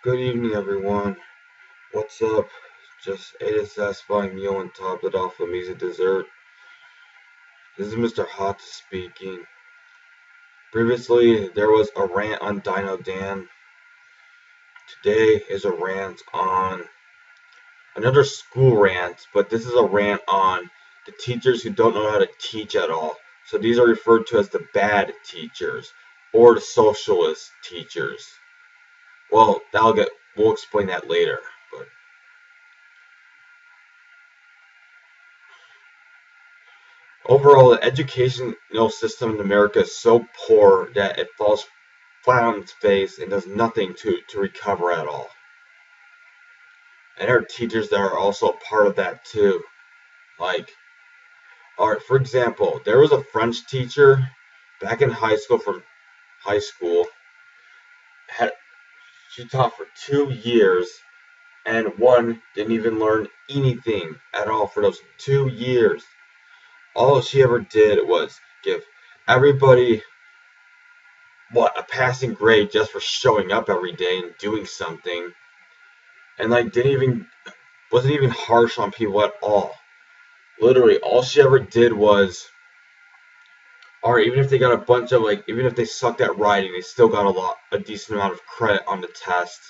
Good evening, everyone. What's up? Just ate a satisfying meal and topped it off with amazing dessert. This is Mr. Hot speaking. Previously, there was a rant on Dino Dan. Today is a rant on another school rant, but this is a rant on the teachers who don't know how to teach at all. So these are referred to as the bad teachers or the socialist teachers. Well, we'll explain that later. But overall, the educational system in America is so poor that it falls flat on its face and does nothing to recover at all. And there are teachers that are also part of that too. Like, alright, for example, there was a French teacher back in high school from high school. Had She taught for 2 years, and one didn't even learn anything at all for those 2 years. All she ever did was give everybody a passing grade just for showing up every day and doing something, and like didn't even wasn't even harsh on people at all. Literally, all she ever did was, or even if they got a bunch of even if they sucked at writing, they still got a decent amount of credit on the test.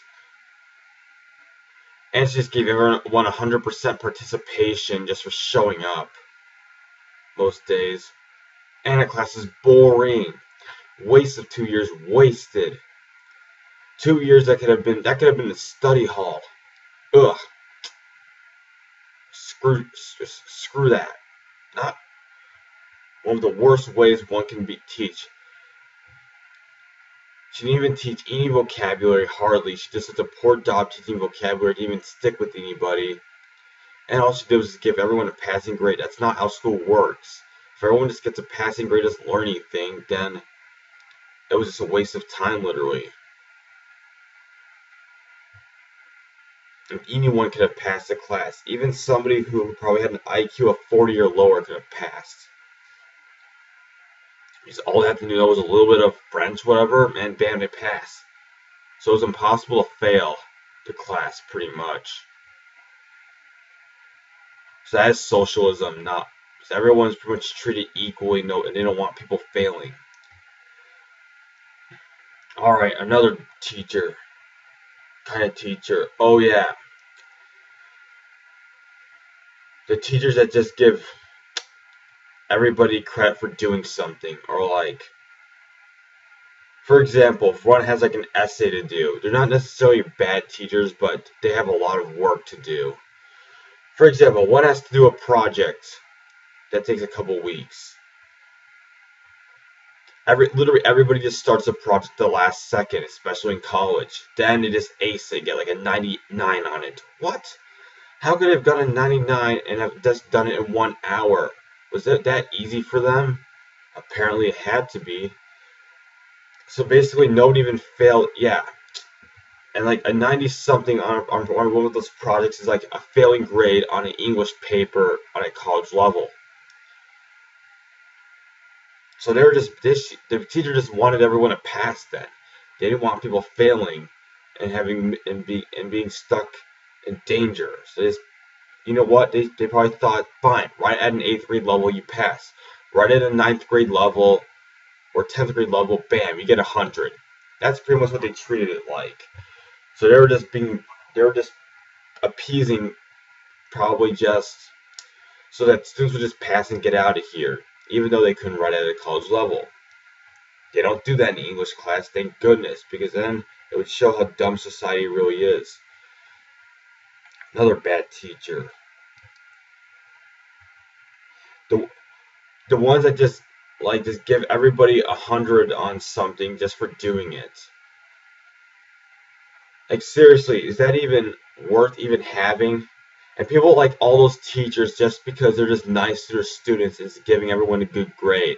And she just gave everyone 100% participation just for showing up most days. And the class is boring. Waste of 2 years wasted. 2 years that could have been the study hall. Ugh. Screw that. Not one of the worst ways one can teach. She didn't even teach any vocabulary, hardly. She just did a poor job teaching vocabulary, didn't even stick with anybody. And all she did was give everyone a passing grade. That's not how school works. If everyone just gets a passing grade, doesn't learn anything, then it was just a waste of time, literally. And anyone could have passed the class. Even somebody who probably had an IQ of 40 or lower could have passed. Because all they had to know was a little bit of French, whatever, and bam, they pass. So it was impossible to fail the class, pretty much. So that is socialism, not because everyone's pretty much treated equally, and they don't want people failing. Alright, another teacher. Kind of teacher. Oh yeah. The teachers that just give everybody credit for doing something, or for example, if one has an essay to do, they're not necessarily bad teachers, but they have a lot of work to do. For example, one has to do a project that takes a couple weeks. Literally everybody just starts a project the last second, especially in college. Then they just ace it, get a 99 on it. What? How could I have gotten a 99 and have just done it in 1 hour? Was it that easy for them? Apparently it had to be. So basically nobody even failed. Yeah. And a 90 something on one of those projects is a failing grade on an English paper on a college level. So the teacher just wanted everyone to pass then. They didn't want people failing and being stuck in danger. So you know what? They probably thought, fine, right at an 8th grade level you pass. Right at a 9th grade level or 10th grade level, bam, you get 100. That's pretty much what they treated it like. So they were just appeasing, probably just so that students would just pass and get out of here, even though they couldn't write at a college level. They don't do that in English class, thank goodness, because then it would show how dumb society really is. Another bad teacher. The ones that just give everybody 100 on something just for doing it. Seriously, is that even worth even having? And people like all those teachers just because they're just nice to their students is giving everyone a good grade.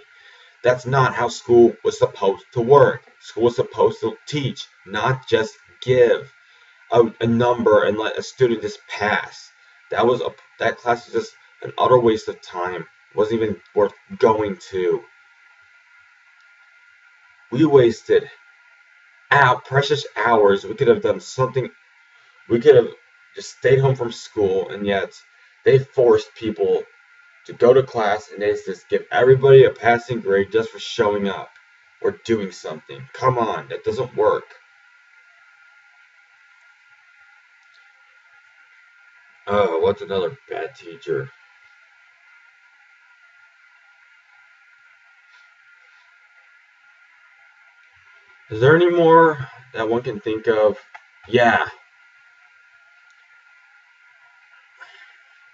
That's not how school was supposed to work. School was supposed to teach, not just give a number and let a student just pass. That class was just an utter waste of time. It wasn't even worth going to. We wasted precious hours. We could have done something. We could have just stayed home from school, and yet they forced people to go to class and they just give everybody a passing grade just for showing up or doing something. Come on, that doesn't work. What's another bad teacher? Is there any more that one can think of? Yeah,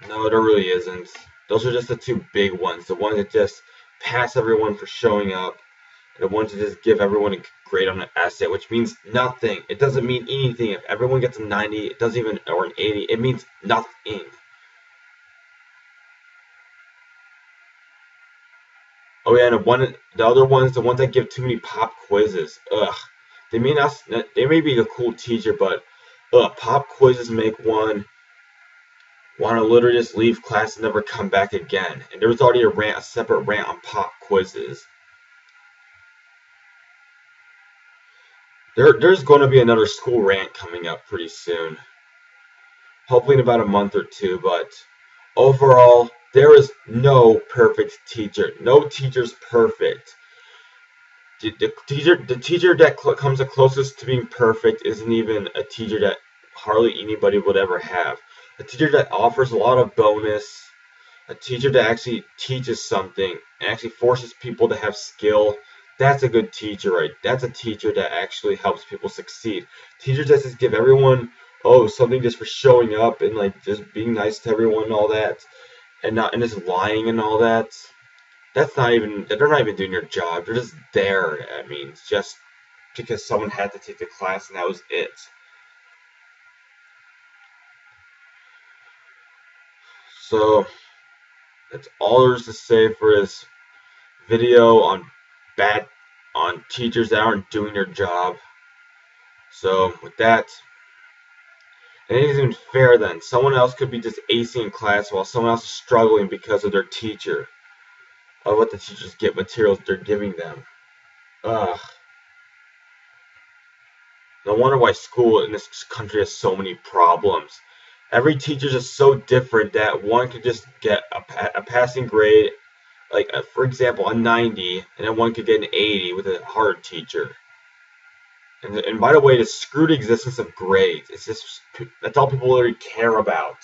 no, there really isn't. Those are just the two big ones. The ones that just pass everyone for showing up, and the ones that just give everyone a grade on an essay, which means nothing. It doesn't mean anything. If everyone gets a 90, it doesn't even, or an 80, it means nothing. Oh yeah, and the other ones, the ones that give too many pop quizzes. Ugh, they may be a cool teacher, but pop quizzes make one want to literally just leave class and never come back again. And there was already a separate rant on pop quizzes. There's going to be another school rant coming up pretty soon, hopefully in about a month or two. But overall, there is no perfect teacher. No teacher's perfect. The teacher that comes the closest to being perfect isn't even a teacher that hardly anybody would ever have. A teacher that offers a lot of bonus, a teacher that actually teaches something and actually forces people to have skill. That's a good teacher, right? That's a teacher that actually helps people succeed. Teachers that just give everyone something just for showing up and like just being nice to everyone and all that, and just lying and all that. That's not even they're not even doing their job. They're just there. I mean, just because someone had to take the class and that was it. So that's all there's to say for this video on bad on teachers that aren't doing their job. So with that, it ain't even fair then. Someone else could be just acing in class while someone else is struggling because of their teacher, of what the teachers get materials they're giving them. Ugh. No wonder why school in this country has so many problems. Every teacher is just so different that one could just get a passing grade, like for example, a 90, and then one could get an 80 with a hard teacher. And by the way, the screwed existence of grades. It's just that's all people really care about.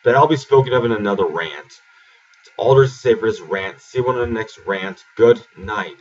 But I'll be spoken of in another rant. It's all there's to say for this rant. See you on the next rant. Good night.